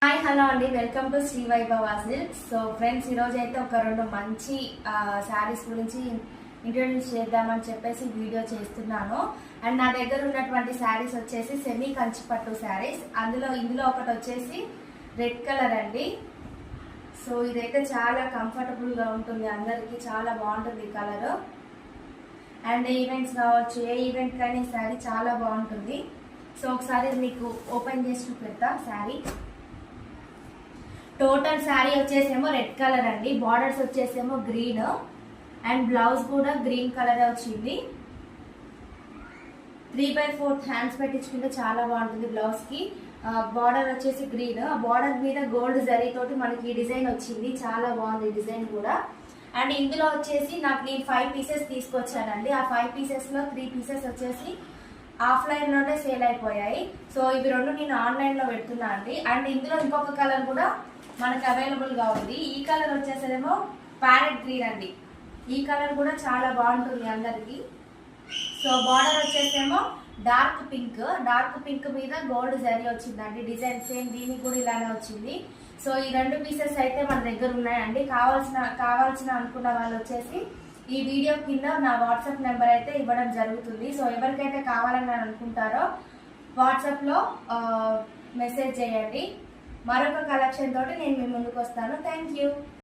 Hi hello అండి, welcome to Shri Vaibhava silks. So friends, ఈరోజు అయితే ఒక రెండు మంచి శారీస్ గురించి ఇంట్రొడ్యూస్ చేద్దామని చెప్పేసి వీడియో చేస్తున్నాను. అండ్ నా దగ్గర ఉన్నటువంటి శారీస్ వచ్చేసి సెమీ కంచిపట్టు శారీస్. ఇందులో ఒకటి వచ్చేసి రెడ్ కలర్ అండి. సో ఇదైతే చాలా కంఫర్టబుల్గా ఉంటుంది, అందరికీ చాలా బాగుంటుంది కలర్. అండ్ ఈవెంట్స్ కావచ్చు, ఏ ఈవెంట్ కానీ శారీ చాలా బాగుంటుంది. సో ఒకసారి మీకు ఓపెన్ చేసి చూపెడతా శారీ. టోటల్ శారీ వచ్చేసేమో రెడ్ కలర్ అండి, బార్డర్స్ వచ్చేసేమో గ్రీన్ అండ్ బ్లౌజ్ కూడా గ్రీన్ కలర్ వచ్చింది. 3/4 హ్యాండ్స్ పెట్టించుకుంటే చాలా బాగుంటుంది. బ్లౌజ్ కి బార్డర్ వచ్చేసి గ్రీన్, బార్డర్ మీద గోల్డ్ జరీ తోటి మనకి డిజైన్ వచ్చింది, చాలా బాగుంది డిజైన్ కూడా. అండ్ ఇందులో వచ్చేసి నేను 5 పీసెస్ తీసుకొచ్చానండి. ఆ 5 పీసెస్ లో 3 పీసెస్ వచ్చేసి ఆఫ్లైన్ లోనే సేల్ అయిపోయాయి. సో ఇవి రెండు నేను ఆన్లైన్ లో పెడుతున్నా అండి. అండ్ ఇందులో ఇంకొక కలర్ కూడా మనకు అవైలబుల్ గా ఉంది. ఈ కలర్ వచ్చేసేమో ప్యారెట్ గ్రీన్ అండి. ఈ కలర్ కూడా చాలా బాగుంటుంది అందరికి. సో బార్డర్ వచ్చేసేమో డార్క్ పింక్ మీద గోల్డ్ జరీ వచ్చిందండి. డిజైన్ సేమ్ దీనికి కూడా ఇలానే వచ్చింది. సో ఈ 2 పీసెస్ అయితే మన దగ్గర ఉన్నాయండి. కావాల్సిన అనుకున్న వాళ్ళు వచ్చేసి ఈ వీడియో కింద నా వాట్సాప్ నెంబర్ అయితే ఇవ్వడం జరుగుతుంది. సో ఎవరికైతే కావాలని అనుకుంటారో వాట్సాప్ లో మెసేజ్ చేయండి. మరొక కలెక్షన్ తోటి నేను మీ ముందుకు వస్తాను. Thank you.